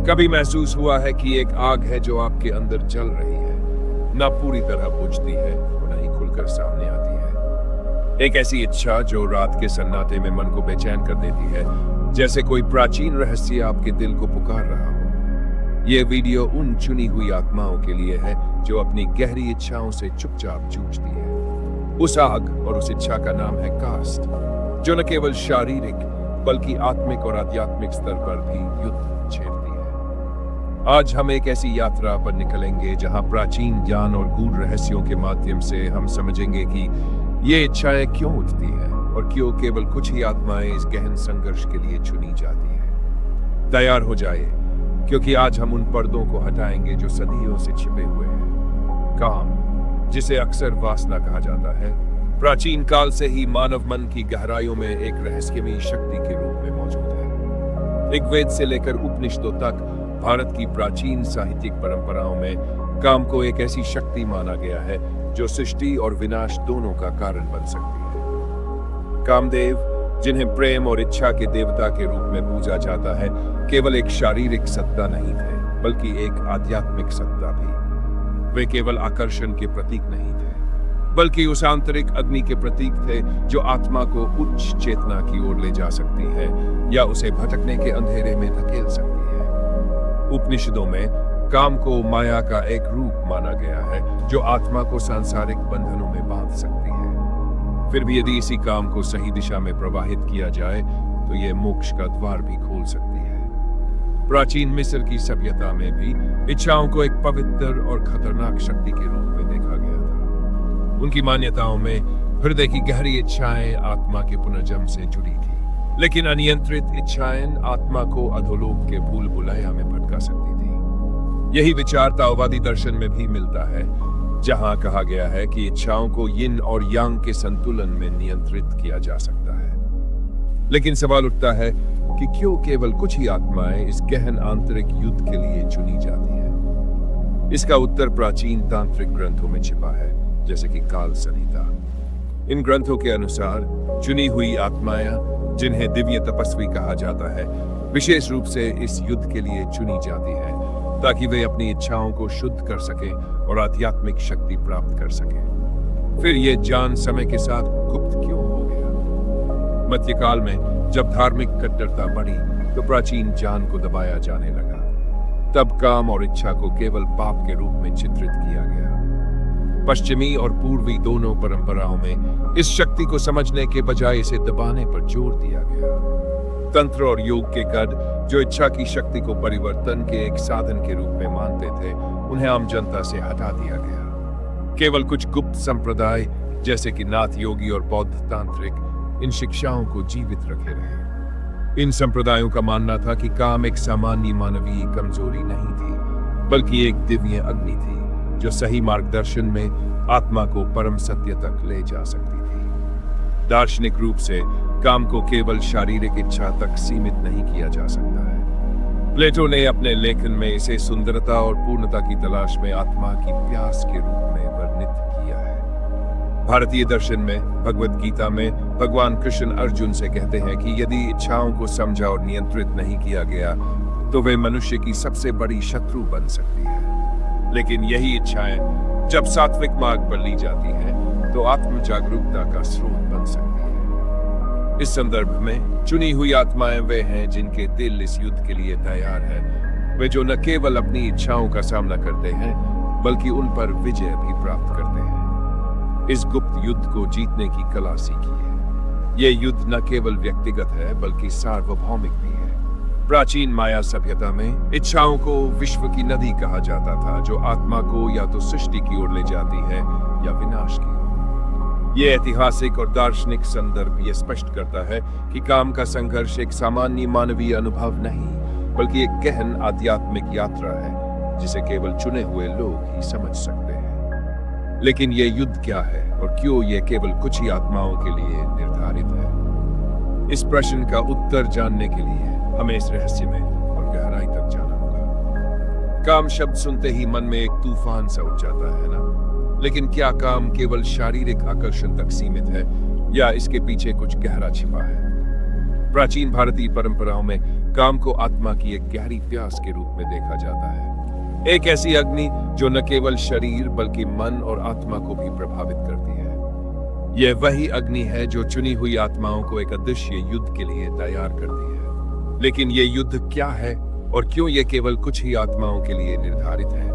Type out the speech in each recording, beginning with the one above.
कभी महसूस हुआ है कि एक आग है जो आपके अंदर जल रही है, ना पूरी तरह बुझती है और न ही खुलकर सामने आती है। एक ऐसी इच्छा जो रात के सन्नाटे में मन को बेचैन कर देती है, जैसे कोई प्राचीन रहस्य आपके दिल को पुकार रहा हो। ये वीडियो उन चुनी हुई आत्माओं के लिए है जो अपनी गहरी इच्छाओं से चुपचाप जूझती है। उस आग और उस इच्छा का नाम है कास्ट, जो न केवल शारीरिक बल्कि आत्मिक और आध्यात्मिक स्तर पर भी युद्ध छेड़ती है। आज हम एक ऐसी यात्रा पर निकलेंगे जहां प्राचीन ज्ञान और गूढ़ रहस्यों के माध्यम से हम समझेंगे कि ये इच्छाएं क्यों उठती हैं और क्यों केवल कुछ ही आत्माएं इस गहन संघर्ष के लिए चुनी जाती हैं। तैयार हो जाइए, क्योंकि आज हम उन पर्दों को हटाएंगे जो सदियों से छिपे हुए हैं। काम, जिसे अक्सर वासना कहा जाता है, प्राचीन काल से ही मानव मन की गहराइयों में एक रहस्यमयी शक्ति के रूप में मौजूद है। ऋग्वेद से लेकर उपनिषदों तक भारत की प्राचीन साहित्यिक परंपराओं में काम को एक ऐसी शक्ति माना गया है जो सृष्टि और विनाश दोनों का कारण बन सकती है। कामदेव, जिन्हें प्रेम और इच्छा के देवता के रूप में पूजा जाता है, केवल एक शारीरिक सत्ता नहीं थे, बल्कि एक आध्यात्मिक सत्ता भी। वे केवल आकर्षण के प्रतीक नहीं थे, बल्कि उस आंतरिक अग्नि के प्रतीक थे जो आत्मा को उच्च चेतना की ओर ले जा सकती है या उसे भटकने के अंधेरे में धकेल सकती है। उपनिषदों में काम को माया का एक रूप माना गया है जो आत्मा को सांसारिक बंधनों में बांध सकती है। फिर भी यदि इसी काम को सही दिशा में प्रवाहित किया जाए तो यह मोक्ष का द्वार भी खोल सकती है। प्राचीन मिस्र की सभ्यता में भी इच्छाओं को एक पवित्र और खतरनाक शक्ति के रूप में देखा गया था। उनकी मान्यताओं में हृदय की गहरी इच्छाएं आत्मा के पुनर्जन्म से जुड़ी थी, लेकिन अनियंत्रित इच्छाएं आत्मा को अधोलोक के भूल भुलैया में भटका सकती थी। यही विचार ताओवादी दर्शन में भी मिलता है, जहां कहा गया है कि इच्छाओं को यिन और यांग के संतुलन में नियंत्रित किया जा सकता है। लेकिन सवाल उठता है कि क्यों केवल कुछ ही आत्माएं इस गहन आंतरिक युद्ध के लिए चुनी जाती हैं? इसका उत्तर प्राचीन तांत्रिक ग्रंथों में छिपा है, जैसे कि काल संहिता। इन ग्रंथों के अनुसार चुनी हुई आत्माएं, जिन्हें दिव्य तपस्वी कहा जाता है, विशेष रूप से इस युद्ध के लिए चुनी जाती हैं ताकि वे अपनी इच्छाओं को शुद्ध कर सकें और आध्यात्मिक शक्ति प्राप्त कर सकें। फिर ये ज्ञान समय के साथ गुप्त क्यों हो गया? मध्यकाल में जब धार्मिक कट्टरता बढ़ी तो प्राचीन ज्ञान को दबाया जाने लगा। तब काम और इच्छा को केवल पाप के रूप में चित्रित किया गया। पश्चिमी और पूर्वी दोनों परंपराओं में इस शक्ति को समझने के बजाय इसे दबाने पर जोर दिया गया। तंत्र और योग के गढ़, जो इच्छा की शक्ति को परिवर्तन के एक साधन के रूप में मानते थे, उन्हें आम जनता से हटा दिया गया। केवल कुछ गुप्त संप्रदाय जैसे कि नाथ योगी और बौद्ध तांत्रिक इन शिक्षाओं को जीवित रखे रहे। इन संप्रदायों का मानना था कि काम एक सामान्य मानवीय कमजोरी नहीं थी, बल्कि एक दिव्य अग्नि थी जो सही मार्गदर्शन में आत्मा को परम सत्य तक ले जा सकती थी। दार्शनिक रूप से काम को केवल शारीरिक इच्छा तक सीमित नहीं किया जा सकता है। प्लेटो ने अपने लेखन में इसे सुंदरता और पूर्णता की तलाश में आत्मा की प्यास के रूप में वर्णित किया है। भारतीय दर्शन में भगवद गीता में भगवान कृष्ण अर्जुन से कहते हैं कि यदि इच्छाओं को समझा और नियंत्रित नहीं किया गया तो वे मनुष्य की सबसे बड़ी शत्रु बन सकती है। लेकिन यही इच्छाएं जब सात्विक मार्ग पर ली जाती हैं तो आत्म जागरूकता का स्रोत बन सकती है। इस संदर्भ में चुनी हुई आत्माएं वे हैं जिनके दिल इस युद्ध के लिए तैयार है। वे जो न केवल अपनी इच्छाओं का सामना करते हैं बल्कि उन पर विजय भी प्राप्त करते हैं। इस गुप्त युद्ध को जीतने की कला सीखी है। यह युद्ध न केवल व्यक्तिगत है बल्कि सार्वभौमिक भी है। प्राचीन माया सभ्यता में इच्छाओं को विश्व की नदी कहा जाता था, जो आत्मा को या तो सृष्टि की ओर ले जाती है या विनाश की ओर। यह ऐतिहासिक और दार्शनिक संदर्भ यह स्पष्ट करता है कि काम का संघर्ष एक सामान्य मानवीय अनुभव नहीं, बल्कि एक गहन आध्यात्मिक यात्रा है जिसे केवल चुने हुए लोग ही समझ सकते हैं। लेकिन यह युद्ध क्या है और क्यों यह केवल कुछ ही आत्माओं के लिए निर्धारित है? इस प्रश्न का उत्तर जानने के लिए हमें इस रहस्य में और गहराई तक जाना होगा। काम शब्द सुनते ही मन में एक तूफान सा उठ जाता है ना? लेकिन क्या काम केवल शारीरिक आकर्षण तक सीमित है या इसके पीछे कुछ गहरा छिपा है? प्राचीन भारतीय परंपराओं में काम को आत्मा की एक गहरी प्यास के रूप में देखा जाता है, एक ऐसी अग्नि जो न केवल शरीर बल्कि मन और आत्मा को भी प्रभावित करती है। यह वही अग्नि है जो चुनी हुई आत्माओं को एक अदृश्य युद्ध के लिए तैयार करती है। लेकिन यह युद्ध क्या है और क्यों यह केवल कुछ ही आत्माओं के लिए निर्धारित है?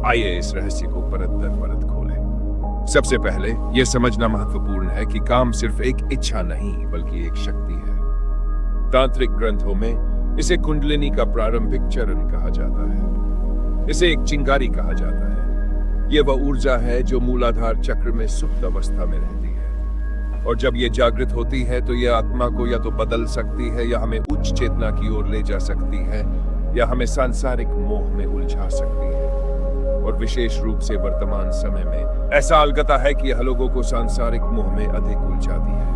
आइए इस रहस्य को परत दर परत खोलें। सबसे पहले यह समझना महत्वपूर्ण है कि काम सिर्फ एक इच्छा नहीं बल्कि एक शक्ति है। तांत्रिक ग्रंथों में इसे कुंडलिनी का प्रारंभिक चरण कहा जाता है। इसे एक चिंगारी कहा जाता है। यह वह ऊर्जा है जो मूलाधार चक्र में सुप्त अवस्था में रहती है, और जब यह जागृत होती है तो यह आत्मा को या तो बदल सकती है, या हमें उच्च चेतना की ओर ले जा सकती है, या हमें सांसारिक मोह में उलझा सकती है। और विशेष रूप से वर्तमान समय में ऐसा अलगता है कि यह लोगों को सांसारिक मोह में अधिक उलझाती है।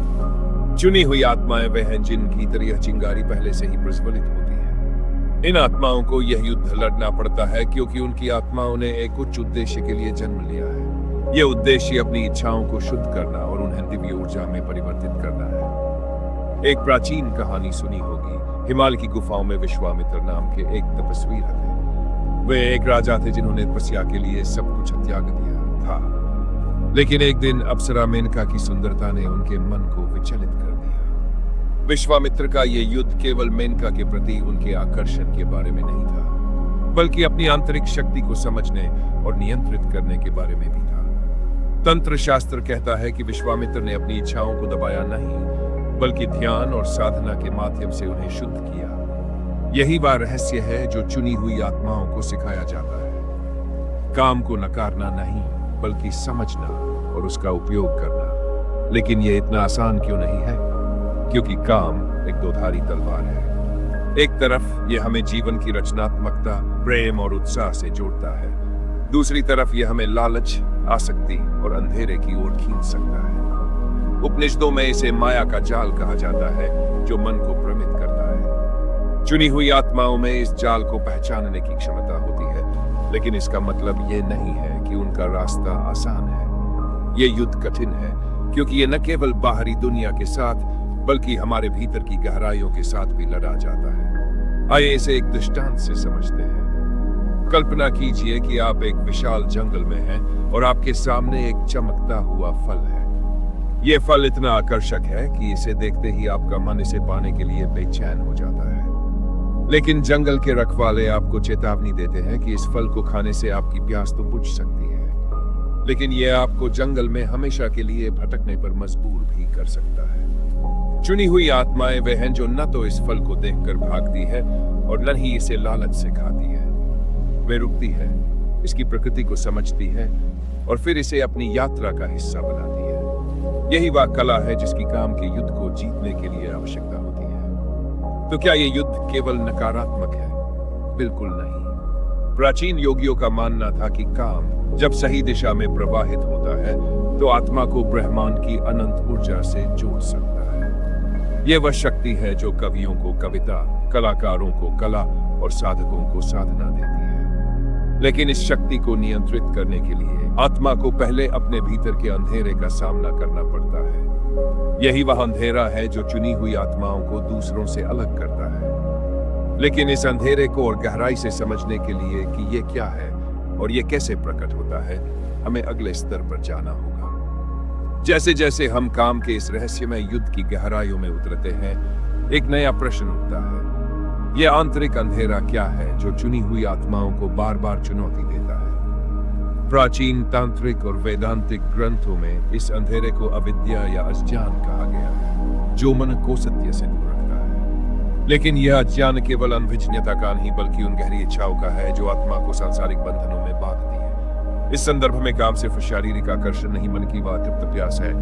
चुनी हुई आत्माएं वे हैं जिन भीतर यह चिंगारी पहले से ही प्रज्वलित होती है। इन आत्माओं को यह युद्ध लड़ना पड़ता है क्योंकि उनकी आत्माओं ने एक उच्च उद्देश्य के लिए जन्म लिया है। यह उद्देश्य अपनी इच्छाओं को शुद्ध करना और उन्हें दिव्य ऊर्जा में परिवर्तित करना है। एक प्राचीन कहानी सुनी होगी। हिमालय की गुफाओं में विश्वामित्र नाम के एक तपस्वी रहते। वे एक राजा थे जिन्होंने तपस्या के लिए सब कुछ त्याग दिया था। लेकिन एक दिन अप्सरा मेनका की सुंदरता ने उनके मन को विचलित कर दिया। विश्वामित्र का यह युद्ध केवल मेनका के प्रति उनके आकर्षण के बारे में नहीं था, बल्कि अपनी आंतरिक शक्ति को समझने और नियंत्रित करने के बारे में भी था। तंत्र शास्त्र कहता है कि विश्वामित्र ने अपनी इच्छाओं को दबाया नहीं, बल्कि ध्यान और साधना के माध्यम से उन्हें शुद्ध किया। यही वह रहस्य है जो चुनी हुई आत्माओं को सिखाया जाता है। काम को नकारना नहीं, बल्कि समझना और उसका उपयोग करना। लेकिन यह इतना आसान क्यों नहीं है? क्योंकि काम एक दोधारी तलवार है। एक तरफ यह हमें जीवन की रचनात्मकता, प्रेम और उत्साह से जोड़ता है। दूसरी तरफ यह हमें लालच, आसक्ति और अंधेरे की ओर खींच सकता है। उपनिषदों में इसे माया का जाल कहा जाता है, जो मन को भ्रमित करता है। चुनी हुई आत्माओं में इस जाल को पहचानने की क्षमता होती है, लेकिन इसका मतलब यह नहीं है कि उनका रास्ता आसान है। यह युद्ध कठिन है, क्योंकि यह न केवल बाहरी दुनिया के साथ, बल्कि हमारे भीतर की गहराइयों के साथ भी लड़ा जाता है। आइए इसे एक दृष्टांत से समझते हैं। कल्पना कीजिए कि आप एक विशाल जंगल में हैं और आपके सामने एक चमकता हुआ फल है। यह फल इतना आकर्षक है कि इसे देखते ही आपका मन इसे पाने के लिए बेचैन हो जाता है। लेकिन जंगल के रखवाले आपको चेतावनी देते हैं कि इस फल को खाने से आपकी प्यास तो बुझ सकती है, लेकिन यह आपको जंगल में हमेशा के लिए भटकने पर मजबूर भी कर सकता है। चुनी हुई आत्माएं वे हैं जो न तो इस फल को देखकर भागती है और न ही इसे लालच से खाती है। वे रुकती है, इसकी प्रकृति को समझती है और फिर इसे अपनी यात्रा का हिस्सा बनाती है। यही वह कला है जिसकी काम के युद्ध को जीतने के लिए आवश्यकता होती है। तो क्या यह युद्ध केवल नकारात्मक है? बिल्कुल नहीं। प्राचीन योगियों का मानना था कि काम जब सही दिशा में प्रवाहित होता है तो आत्मा को ब्रह्मांड की अनंत ऊर्जा से जोड़ सकता है। यह वह शक्ति है जो कवियों को कविता, कलाकारों को कला और साधकों को साधना देती है। लेकिन इस शक्ति को नियंत्रित करने के लिए आत्मा को पहले अपने भीतर के अंधेरे का सामना करना पड़ता है। यही वह अंधेरा है जो चुनी हुई आत्माओं को दूसरों से अलग करता है। लेकिन इस अंधेरे को और गहराई से समझने के लिए कि यह क्या है और यह कैसे प्रकट होता है, हमें अगले स्तर पर जाना होगा। जैसे जैसे हम काम के इस रहस्यमय युद्ध की गहराइयों में उतरते हैं, एक नया प्रश्न उठता है। यह आंतरिक अंधेरा क्या है जो चुनी हुई आत्माओं को बार बार चुनौती देता है? प्राचीन तांत्रिक और वेदांतिक ग्रंथों में इस अंधेरे को अविद्या या अज्ञान कहा गया है, जो मन को सत्य से दूर रखता है। लेकिन यह अज्ञान केवल अनभिज्ञता का नहीं, बल्कि उन गहरी इच्छाओं का है जो आत्मा को सांसारिक बंधनों में बांधती है। इस संदर्भ में काम सिर्फ शारीरिक आकर्षण नहीं, मन की वह तृप्त प्यास है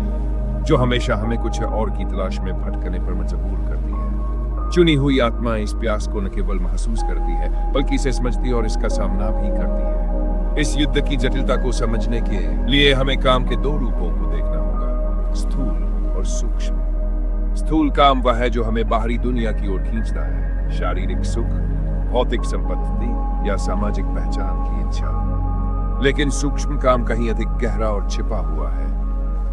जो हमेशा हमें कुछ और की तलाश में भटकने पर मजबूर करती है। चुनी हुई आत्मा इस प्यास को न केवल महसूस करती है, बल्कि इसे समझती और इसका सामना भी करती है। इस युद्ध की जटिलता को समझने के लिए हमें काम के दो रूपों को देखना होगा, स्थूल और सूक्ष्म। स्थूल काम वह है जो हमें बाहरी दुनिया की ओर खींचता है, शारीरिक सुख, भौतिक संपत्ति या सामाजिक पहचान की इच्छा। लेकिन सूक्ष्म काम कहीं अधिक गहरा और छिपा हुआ है।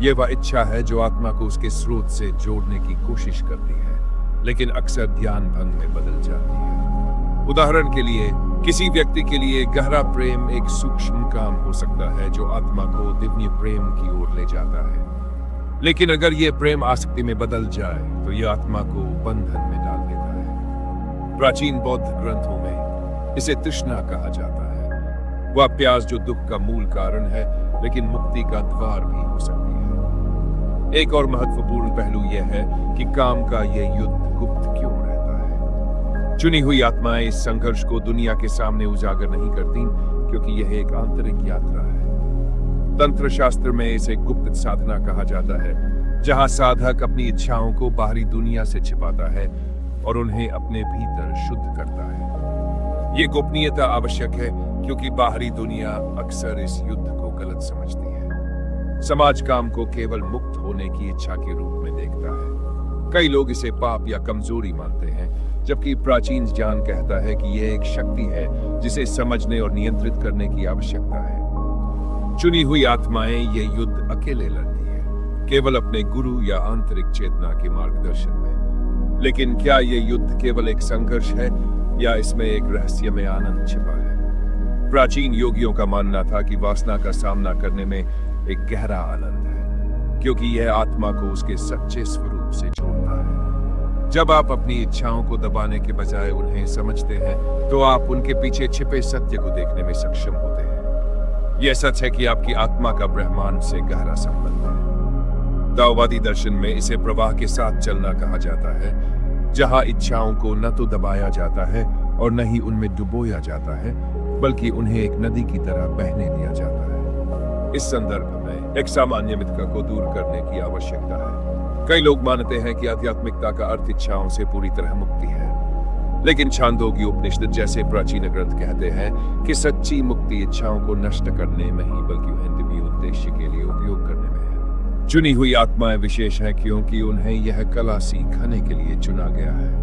यह वह इच्छा है जो आत्मा को उसके स्रोत से जोड़ने की कोशिश करती है। लेकिन अक्सर ध्यान भंग में बदल जाती है। उदाहरण के लिए, किसी व्यक्ति के लिए गहरा प्रेम एक सूक्ष्म काम हो सकता है जो आत्मा को दिव्य प्रेम की ओर ले जाता है। लेकिन अगर यह प्रेम आसक्ति में बदल जाए तो यह आत्मा को बंधन में डाल देता है। प्राचीन बौद्ध ग्रंथों में इसे तृष्णा कहा जाता है। वह प्यास जो दुख का मूल कारण है, लेकिन मुक्ति का द्वार भी हो सकती है। एक और महत्वपूर्ण पहलू यह है कि काम का यह युद्ध गुप्त क्यों रहता है। चुनी हुई आत्माएं इस संघर्ष को दुनिया के सामने उजागर नहीं करती, क्योंकि यह एक आंतरिक यात्रा है। तंत्र शास्त्र में इसे गुप्त साधना कहा जाता है, जहां साधक अपनी इच्छाओं को बाहरी दुनिया से छिपाता है और उन्हें अपने भीतर शुद्ध करता है। ये गोपनीयता आवश्यक है, क्योंकि बाहरी दुनिया अक्सर इस युद्ध को गलत समझती है। समाज काम को केवल मुक्त होने की इच्छा के रूप में देखता है। कई लोग इसे पाप या कमजोरी मानते हैं, जबकि प्राचीन ज्ञान कहता है कि यह एक शक्ति है जिसे समझने और नियंत्रित करने की आवश्यकता है। चुनी हुई आत्माएं ये युद्ध अकेले लड़ती है, केवल अपने गुरु या आंतरिक चेतना के मार्गदर्शन में। लेकिन क्या यह युद्ध केवल एक संघर्ष है या इसमें एक रहस्यमय आनंद छिपा है? प्राचीन योगियों का मानना था कि वासना का सामना करने में एक गहरा आनंद है, क्योंकि यह आत्मा को उसके सच्चे स्वरूप से जोड़ता है। जब आप अपनी इच्छाओं को दबाने के बजाय उन्हें समझते हैं, तो आप उनके पीछे छिपे सत्य को देखने में सक्षम होते हैं। यह सच है कि आपकी आत्मा का ब्रह्मांड से गहरा संबंध है। दाओवादी दर्शन में इसे प्रवाह के साथ चलना कहा जाता है, जहां इच्छाओं को न तो दबाया जाता है और न ही उनमें डुबोया जाता है, बल्कि उन्हें एक नदी की तरह बहने दिया जाता है। इस संदर्भ में एक सामान्य मिथ्या को दूर करने की आवश्यकता है। कई लोग मानते हैं कि आध्यात्मिकता का अर्थ इच्छाओं से पूरी तरह मुक्ति है, लेकिन छांदोग्य उपनिषद जैसे प्राचीन ग्रंथ कहते हैं कि सच्ची मुक्ति इच्छाओं को नष्ट करने में ही, बल्कि उन्हें दिव्य उद्देश्य के लिए उपयोग करने में है। चुनी हुई आत्माएं विशेष हैं, क्योंकि उन्हें यह कला सीखने के लिए चुना गया है।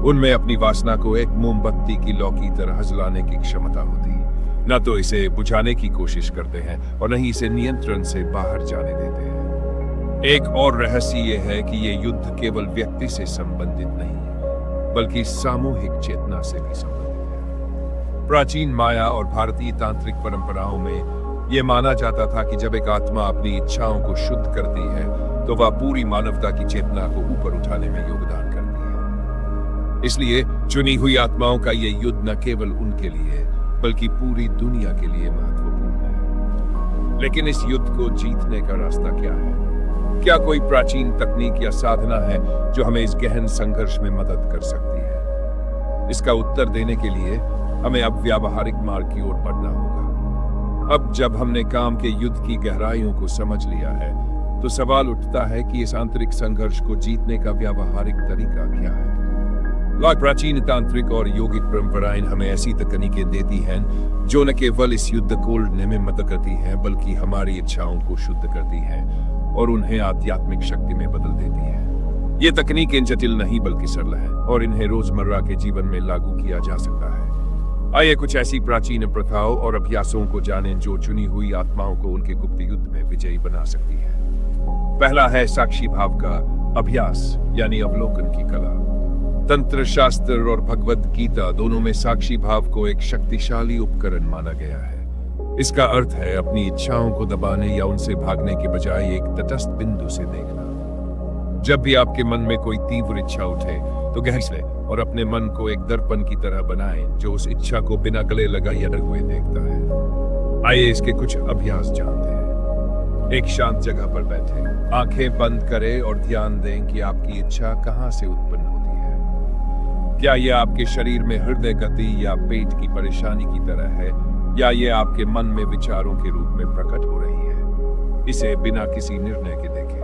उनमें अपनी वासना को एक मोमबत्ती की लौ की तरह जलाने की क्षमता होती है। न तो इसे बुझाने की कोशिश करते हैं और न ही इसे नियंत्रण से बाहर जाने देते हैं। एक और रहस्य यह है कि यह युद्ध केवल व्यक्ति से संबंधित नहीं, बल्कि सामूहिक चेतना से भी संबंधित है। प्राचीन माया और भारतीय तांत्रिक परंपराओं में यह माना जाता था कि जब एक आत्मा अपनी इच्छाओं को शुद्ध करती है, तो वह पूरी मानवता की चेतना को ऊपर उठाने में योगदान करती है। इसलिए चुनी हुई आत्माओं का यह युद्ध न केवल उनके लिए, बल्कि पूरी दुनिया के लिए महत्वपूर्ण है। लेकिन इस युद्ध को जीतने का रास्ता क्या है? क्या कोई प्राचीन तकनीक या साधना है जो हमें इस गहन संघर्ष में मदद कर सकती है? इसका उत्तर देने के लिए हमें अब व्यावहारिक मार्ग की ओर बढ़ना होगा। अब जब हमने काम के युद्ध की गहराइयों को समझ लिया है, तो सवाल उठता है कि इस आंतरिक संघर्ष को जीतने का व्यावहारिक तरीका क्या है? प्राचीन तांत्रिक और योगिक परंपराएं हमें ऐसी तकनीकें देती हैं जो न केवल इस युद्ध को लड़ने में मदद करती हैं, बल्कि हमारी इच्छाओं को शुद्ध करती हैं और उन्हें आध्यात्मिक शक्ति में बदल देती है। ये तकनीकें जटिल नहीं बल्कि सरल है और इन्हें रोजमर्रा के जीवन में लागू किया जा सकता है। आइए कुछ ऐसी प्राचीन प्रथाओं और अभ्यासों को जानें जो चुनी हुई आत्माओं को उनके गुप्त युद्ध में विजयी बना सकती है। पहला है साक्षी भाव का अभ्यास, यानी अवलोकन की कला। तंत्र शास्त्र और भगवद गीता दोनों में साक्षी भाव को एक शक्तिशाली उपकरण माना गया है। इसका अर्थ है अपनी इच्छाओं को दबाने या उनसे भागने के बजाय एक तटस्थ बिंदु से देखना। जब भी आपके मन में कोई तीव्र इच्छा उठे, तो गहरे ले और अपने मन को एक दर्पण की तरह बनाएं जो उस इच्छा को बिना गले लगाए हुए देखता है। आइए इसके कुछ अभ्यास जानते हैं। एक शांत जगह पर बैठे, आंखें बंद करें और ध्यान दें कि आपकी इच्छा कहां से उत्पन्न होती है। क्या यह आपके शरीर में हृदय गति या पेट की परेशानी की तरह है, या यह आपके मन में विचारों के रूप में प्रकट हो रही है? इसे बिना किसी निर्णय के देखें।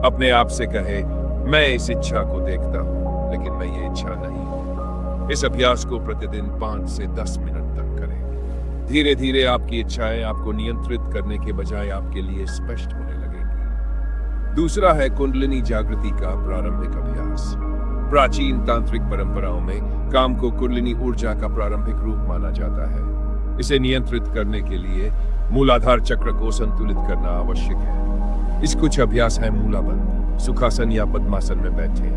अपने आप से कहे, मैं इस इच्छा को देखता हूं, लेकिन मैं ये इच्छा नहीं हूं। इस अभ्यास को प्रतिदिन 5 से 10 मिनट तक करें। धीरे धीरे आपकी इच्छाएं आपको नियंत्रित करने के बजाय आपके लिए स्पष्ट होने लगेंगी। दूसरा है कुंडलिनी जागृति का प्रारंभिक अभ्यास। प्राचीन तांत्रिक परंपराओं में काम को कुंडलिनी ऊर्जा का प्रारंभिक रूप माना जाता है। इसे नियंत्रित करने के लिए मूलाधार चक्र को संतुलित करना आवश्यक है। इस कुछ अभ्यास है मूलाबंध, सुखासन या पद्मासन में बैठे,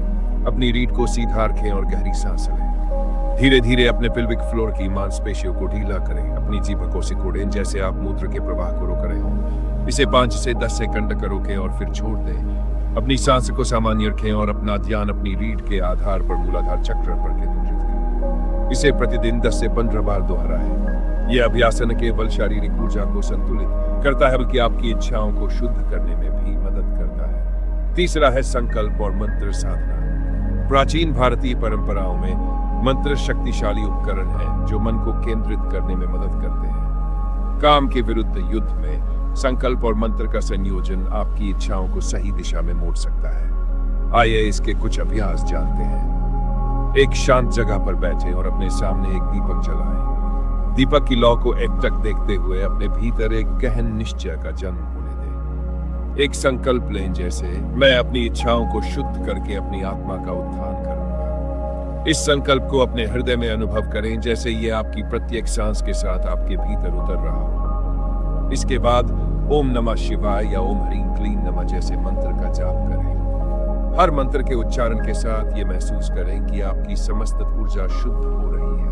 अपनी रीढ़ को सीधा रखें और गहरी सांस लें। धीरे धीरे अपने पेल्विक फ्लोर की मांसपेशियों को ढीला करें। अपनी जीभ को सिकोड़ें जैसे आप मूत्र के प्रवाह को रोक रहे हो। इसे 5 से 10 सेकंड तक रोकें और फिर छोड़ दें। अपनी सांस को सामान्य रखें और अपना ध्यान अपनी रीढ़ के आधार पर मूलाधार चक्र पर केंद्रित करें। इसे प्रतिदिन 10 से 15 बार दोहराएं। यह अभ्यास न केवल शारीरिक ऊर्जा को संतुलित करता है बल्कि आपकी इच्छाओं को शुद्ध करने में भी मदद करता है। तीसरा है संकल्प और मंत्र साधना। प्राचीन भारतीय परंपराओं में मंत्र शक्तिशाली उपकरण हैं जो मन को केंद्रित करने में मदद करते हैं। काम के विरुद्ध युद्ध में संकल्प और मंत्र का संयोजन आपकी इच्छाओं को सही दिशा में मोड़ सकता है। आइए इसके कुछ अभ्यास जानते हैं। एक शांत जगह पर बैठे और अपने सामने एक दीपक जलाएं। दीपक की लौ को एकटक देखते हुए अपने भीतर एक गहन निश्चय का जन्म होने दें। एक संकल्प लें जैसे मैं अपनी इच्छाओं को शुद्ध करके अपनी आत्मा का उत्थान करूंगा। इस संकल्प को अपने हृदय में अनुभव करें जैसे ये आपकी प्रत्येक सांस के साथ आपके भीतर उतर रहा हो। इसके बाद ओम नमः शिवाय या ओम ह्रीं क्लीं नमः जैसे मंत्र का जाप करें। हर मंत्र के उच्चारण के साथ ये महसूस करें कि आपकी समस्त ऊर्जा शुद्ध हो रही है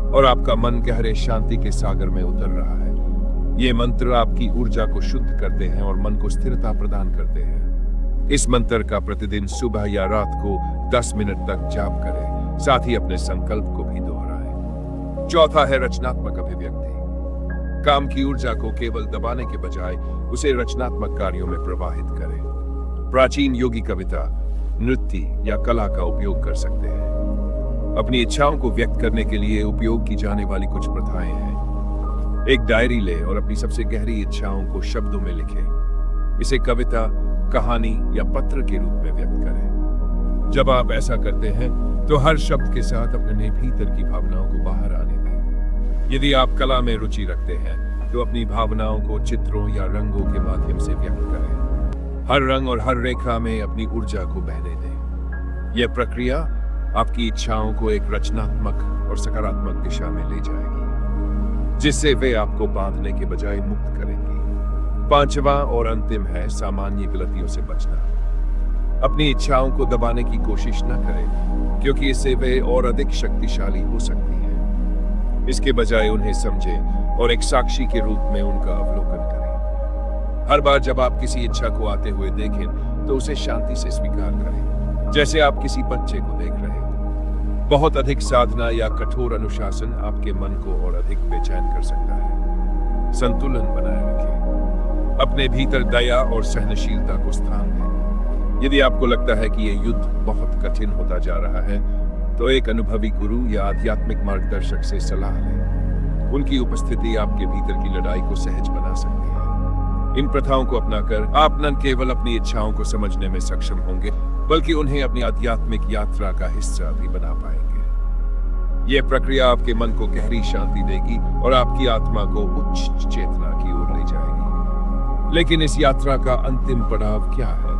और आपका मन गहरे शांति के सागर में उतर रहा है। ये मंत्र आपकी ऊर्जा को शुद्ध करते हैं और मन को स्थिरता प्रदान करते हैं। इस मंत्र का प्रतिदिन सुबह या रात को 10 मिनट तक जाप करें। साथ ही अपने संकल्प को भी दोहराएं। चौथा है रचनात्मक अभिव्यक्ति। काम की ऊर्जा को केवल दबाने के बजाय उसे रचनात्मक कार्यों में प्रवाहित करें। प्राचीन योगी कविता, नृत्य या कला का उपयोग कर सकते हैं। अपनी इच्छाओं को व्यक्त करने के लिए उपयोग की जाने वाली कुछ प्रथाएं हैं। एक डायरी लें और अपनी सबसे गहरी इच्छाओं को शब्दों में लिखें। इसे कविता, कहानी या पत्र के रूप में व्यक्त करें। जब आप ऐसा करते हैं तो हर शब्द के साथ अपने भीतर की भावनाओं को बाहर आने दें। यदि आप कला में रुचि रखते हैं तो अपनी भावनाओं को चित्रों या रंगों के माध्यम से व्यक्त करें। हर रंग और हर रेखा में अपनी ऊर्जा को बहने दें। यह प्रक्रिया आपकी इच्छाओं को एक रचनात्मक और सकारात्मक दिशा में ले जाएगी, जिससे वे आपको बांधने के बजाय मुक्त करेंगी। पांचवा और अंतिम है सामान्य गलतियों से बचना। अपनी इच्छाओं को दबाने की कोशिश न करें क्योंकि इससे वे और अधिक शक्तिशाली हो सकती हैं। इसके बजाय उन्हें समझें और एक साक्षी के रूप में उनका अवलोकन करें। हर बार जब आप किसी इच्छा को आते हुए देखें तो उसे शांति से स्वीकार करें, जैसे आप किसी बच्चे को देख रहे हो। बहुत अधिक साधना या कठोर अनुशासन आपके मन को और अधिक बेचैन कर सकता है। संतुलन बनाए रखें। अपने भीतर दया और सहनशीलता को स्थान दें। यदि आपको लगता है कि यह युद्ध बहुत कठिन होता जा रहा है तो एक अनुभवी गुरु या आध्यात्मिक मार्गदर्शक से सलाह लें। उनकी उपस्थिति आपके भीतर की लड़ाई को सहज बना सकती है। इन प्रथाओं को अपनाकर आप न केवल अपनी इच्छाओं को समझने में सक्षम होंगे बल्कि उन्हें अपनी आध्यात्मिक यात्रा का हिस्सा भी बना पाएंगे। यह प्रक्रिया आपके मन को गहरी शांति देगी और आपकी आत्मा को उच्च चेतना की ओर ले जाएगी। लेकिन इस यात्रा का अंतिम पड़ाव क्या है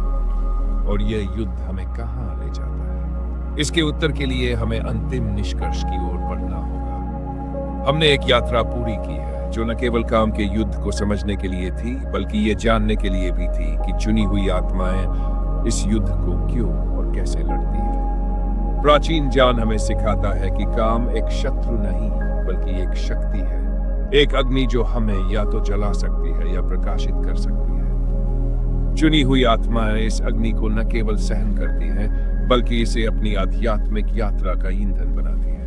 और यह युद्ध हमें कहां ले जाता है? इसके उत्तर के लिए हमें अंतिम निष्कर्ष की ओर बढ़ना होगा। हमने एक यात्रा पूरी की है जो न केवल काम के युद्ध को समझने के लिए थी बल्कि ये जानने के लिए भी थी कि चुनी हुई आत्माएं इस युद्ध को क्यों और कैसे लड़ती है। प्राचीन ज्ञान हमें सिखाता है कि काम एक शत्रु नहीं बल्कि एक शक्ति है, एक अग्नि जो हमें या तो जला सकती है या प्रकाशित कर सकती है। चुनी हुई आत्माएं इस अग्नि को न केवल सहन करती हैं बल्कि इसे अपनी आध्यात्मिक यात्रा का ईंधन बनाती है।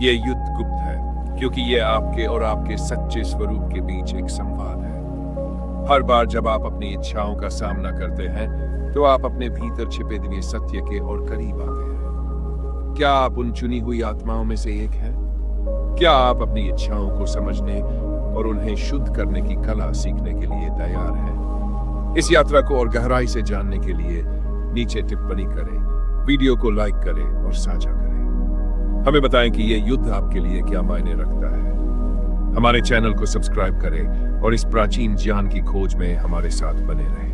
यह युद्ध गुप्त है क्योंकि यह आपके और आपके सच्चे स्वरूप के बीच एक संवाद है। हर बार जब आप अपनी इच्छाओं का सामना करते हैं तो आप अपने भीतर छिपे दिव्य सत्य के और करीब आते हैं। क्या आप उन चुनी हुई आत्माओं में से एक हैं? क्या आप अपनी इच्छाओं को समझने और उन्हें शुद्ध करने की कला सीखने के लिए तैयार हैं? इस यात्रा को और गहराई से जानने के लिए नीचे टिप्पणी करें, वीडियो को लाइक करें और साझा करें। हमें बताएं कि यह युद्ध आपके लिए क्या मायने रखता है। हमारे चैनल को सब्सक्राइब करें और इस प्राचीन ज्ञान की खोज में हमारे साथ बने रहें।